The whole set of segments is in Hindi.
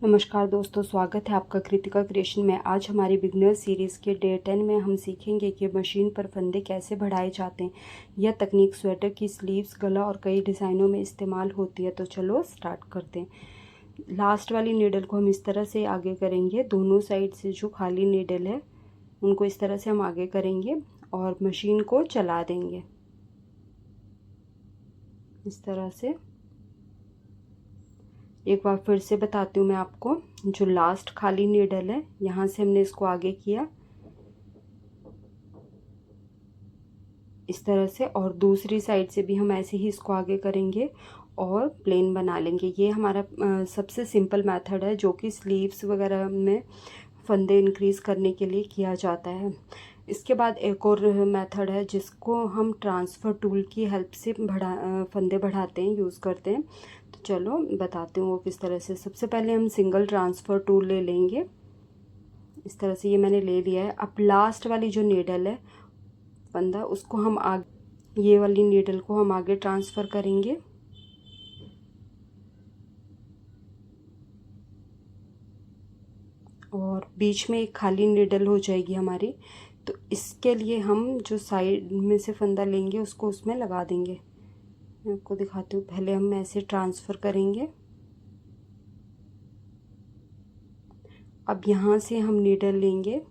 नमस्कार दोस्तों, स्वागत है आपका कृतिका क्रिएशन में। आज हमारी बिगनर सीरीज़ के डे 10 में हम सीखेंगे कि मशीन पर फंदे कैसे बढ़ाए जाते हैं। यह तकनीक स्वेटर की स्लीव्स, गला और कई डिज़ाइनों में इस्तेमाल होती है। तो चलो स्टार्ट करते हैं। लास्ट वाली नीडल को हम इस तरह से आगे करेंगे। दोनों साइड से जो खाली नीडल है उनको इस तरह से हम आगे करेंगे और मशीन को चला देंगे इस तरह से। एक बार फिर से बताती हूँ मैं आपको। जो लास्ट खाली नीडल है यहाँ से हमने इसको आगे किया इस तरह से, और दूसरी साइड से भी हम ऐसे ही इसको आगे करेंगे और प्लेन बना लेंगे। ये हमारा सबसे सिंपल मेथड है जो कि स्लीव्स वगैरह में फंदे इंक्रीज करने के लिए किया जाता है। इसके बाद एक और मेथड है जिसको हम ट्रांसफ़र टूल की हेल्प से फंदे बढ़ाते हैं, यूज़ करते हैं। तो चलो बताती हूँ वो किस तरह से। सबसे पहले हम सिंगल ट्रांसफ़र टूल ले लेंगे इस तरह से। ये मैंने ले लिया है। अब लास्ट वाली जो नीडल है फंदा, उसको हम आगे, ये वाली नीडल को हम आगे ट्रांसफ़र करेंगे और बीच में एक खाली नीडल हो जाएगी हमारी। तो इसके लिए हम जो साइड में से फंदा लेंगे उसको उसमें लगा देंगे। मैं आपको दिखाती हूँ। पहले हम ऐसे ट्रांसफ़र करेंगे। अब यहाँ से हम नीडल लेंगे,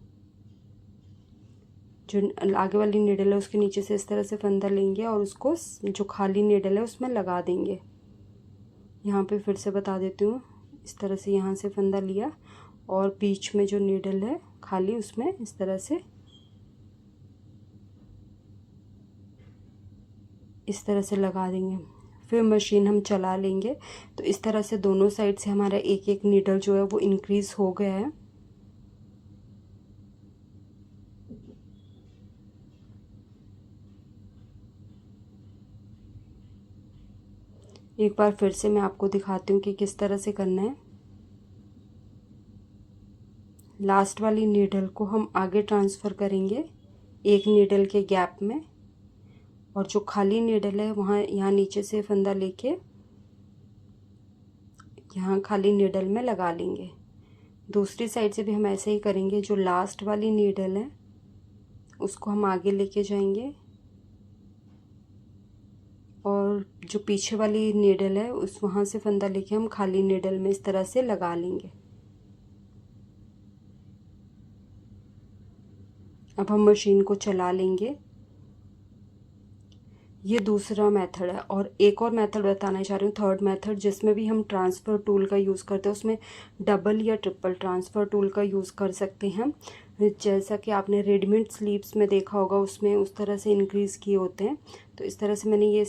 जो आगे वाली नीडल है उसके नीचे से इस तरह से फंदा लेंगे और उसको जो खाली नीडल है उसमें लगा देंगे। यहाँ पे फिर से बता देती हूँ। इस तरह से यहाँ से फंदा लिया और बीच में जो नीडल है खाली उसमें इस तरह से लगा देंगे। फिर मशीन हम चला लेंगे। तो इस तरह से दोनों साइड से हमारा एक एक नीडल जो है वो इंक्रीज़ हो गया है। एक बार फिर से मैं आपको दिखाती हूँ कि किस तरह से करना है। लास्ट वाली नीडल को हम आगे ट्रांसफ़र करेंगे एक नीडल के गैप में, और जो खाली नीडल है वहाँ यहाँ नीचे से फंदा लेके यहाँ खाली नीडल में लगा लेंगे। दूसरी साइड से भी हम ऐसे ही करेंगे। जो लास्ट वाली नीडल है उसको हम आगे लेके जाएंगे और जो पीछे वाली नीडल है उस वहाँ से फंदा लेके हम खाली नीडल में इस तरह से लगा लेंगे। अब हम मशीन को चला लेंगे। ये दूसरा मेथड है। और एक और मेथड बताना चाह रही हूँ, थर्ड मेथड, जिसमें भी हम ट्रांसफ़र टूल का यूज़ करते हैं। उसमें डबल या ट्रिपल ट्रांसफ़र टूल का यूज़ कर सकते हैं। जैसा कि आपने रेडीमेड स्लीव्स में देखा होगा, उसमें उस तरह से इंक्रीज़ किए होते हैं। तो इस तरह से मैंने ये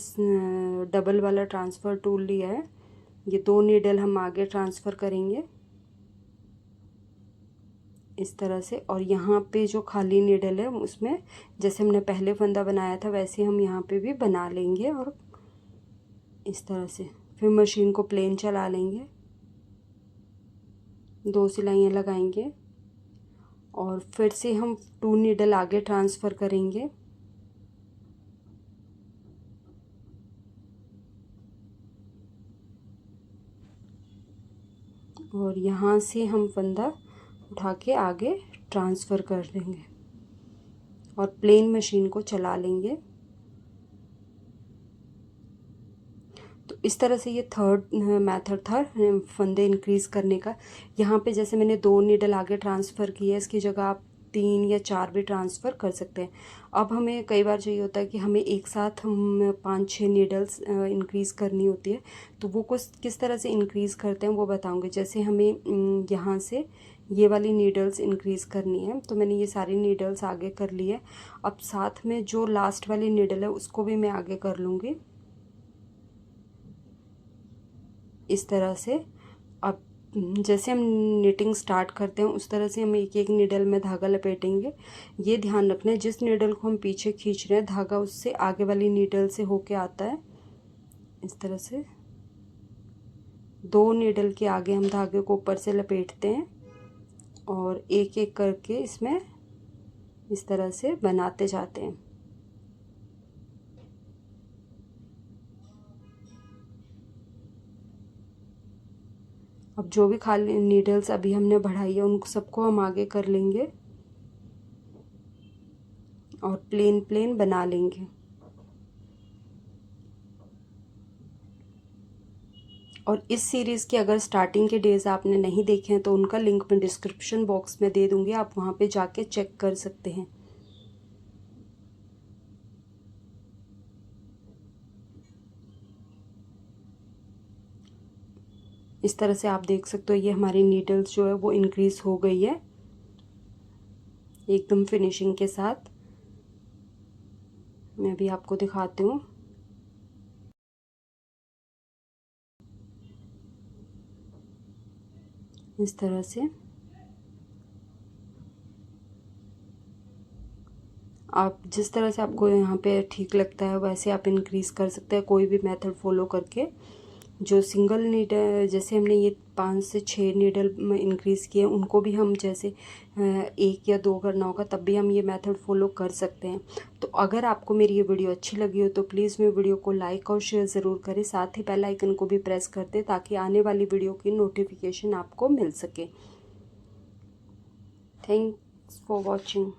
डबल वाला ट्रांसफ़र टूल लिया है। ये दो नीडल हम आगे ट्रांसफ़र करेंगे इस तरह से, और यहाँ पे जो खाली नीडल है उसमें जैसे हमने पहले फंदा बनाया था वैसे हम यहाँ पे भी बना लेंगे और इस तरह से। फिर मशीन को प्लेन चला लेंगे, दो सिलाइयाँ लगाएंगे और फिर से हम टू नीडल आगे ट्रांसफ़र करेंगे और यहाँ से हम फंदा उठा के आगे ट्रांसफ़र कर देंगे और प्लेन मशीन को चला लेंगे। तो इस तरह से ये थर्ड मेथड था फंदे इंक्रीज़ करने का। यहाँ पे जैसे मैंने दो नीडल आगे ट्रांसफ़र किया है, इसकी जगह आप 3 या 4 भी ट्रांसफ़र कर सकते हैं। अब हमें कई बार चाहिए होता है कि हमें एक साथ हम 5-6 नीडल्स इंक्रीज़ करनी होती है। तो वो किस तरह से इंक्रीज़ करते हैं वो बताऊँगी। जैसे हमें यहाँ से ये वाली नीडल्स इंक्रीज़ करनी है, तो मैंने ये सारी नीडल्स आगे कर ली है। अब साथ में जो लास्ट वाली नीडल है उसको भी मैं आगे कर लूँगी इस तरह से। अब जैसे हम निटिंग स्टार्ट करते हैं उस तरह से हम एक एक नीडल में धागा लपेटेंगे। ये ध्यान रखना है जिस नीडल को हम पीछे खींच रहे हैं धागा उससे आगे वाली नीडल से होके आता है इस तरह से। दो नीडल के आगे हम धागे को ऊपर से लपेटते हैं और एक एक करके इसमें इस तरह से बनाते जाते हैं। अब जो भी खाली नीडल्स अभी हमने बढ़ाई है उन सबको हम आगे कर लेंगे और प्लेन प्लेन बना लेंगे। और इस सीरीज़ के अगर स्टार्टिंग के डेज़ आपने नहीं देखे हैं तो उनका लिंक मैं डिस्क्रिप्शन बॉक्स में दे दूँगी, आप वहाँ पे जाके चेक कर सकते हैं। इस तरह से आप देख सकते हो ये हमारी नीडल्स जो है वो इंक्रीज़ हो गई है एकदम फिनिशिंग के साथ। मैं भी आपको दिखाती हूँ। इस तरह से आप जिस तरह से आपको यहाँ पे ठीक लगता है वैसे आप इंक्रीज़ कर सकते हैं कोई भी मेथड फॉलो करके। जो सिंगल नीडल जैसे हमने ये 5 से 6 नीडल में इंक्रीज़ किए उनको भी हम जैसे 1 या 2 करना होगा तब भी हम ये मेथड फॉलो कर सकते हैं। तो अगर आपको मेरी ये वीडियो अच्छी लगी हो तो प्लीज़ मेरी वीडियो को लाइक और शेयर ज़रूर करें, साथ ही बेल आइकन को भी प्रेस कर दें ताकि आने वाली वीडियो की नोटिफिकेशन आपको मिल सके। Thanks for watching.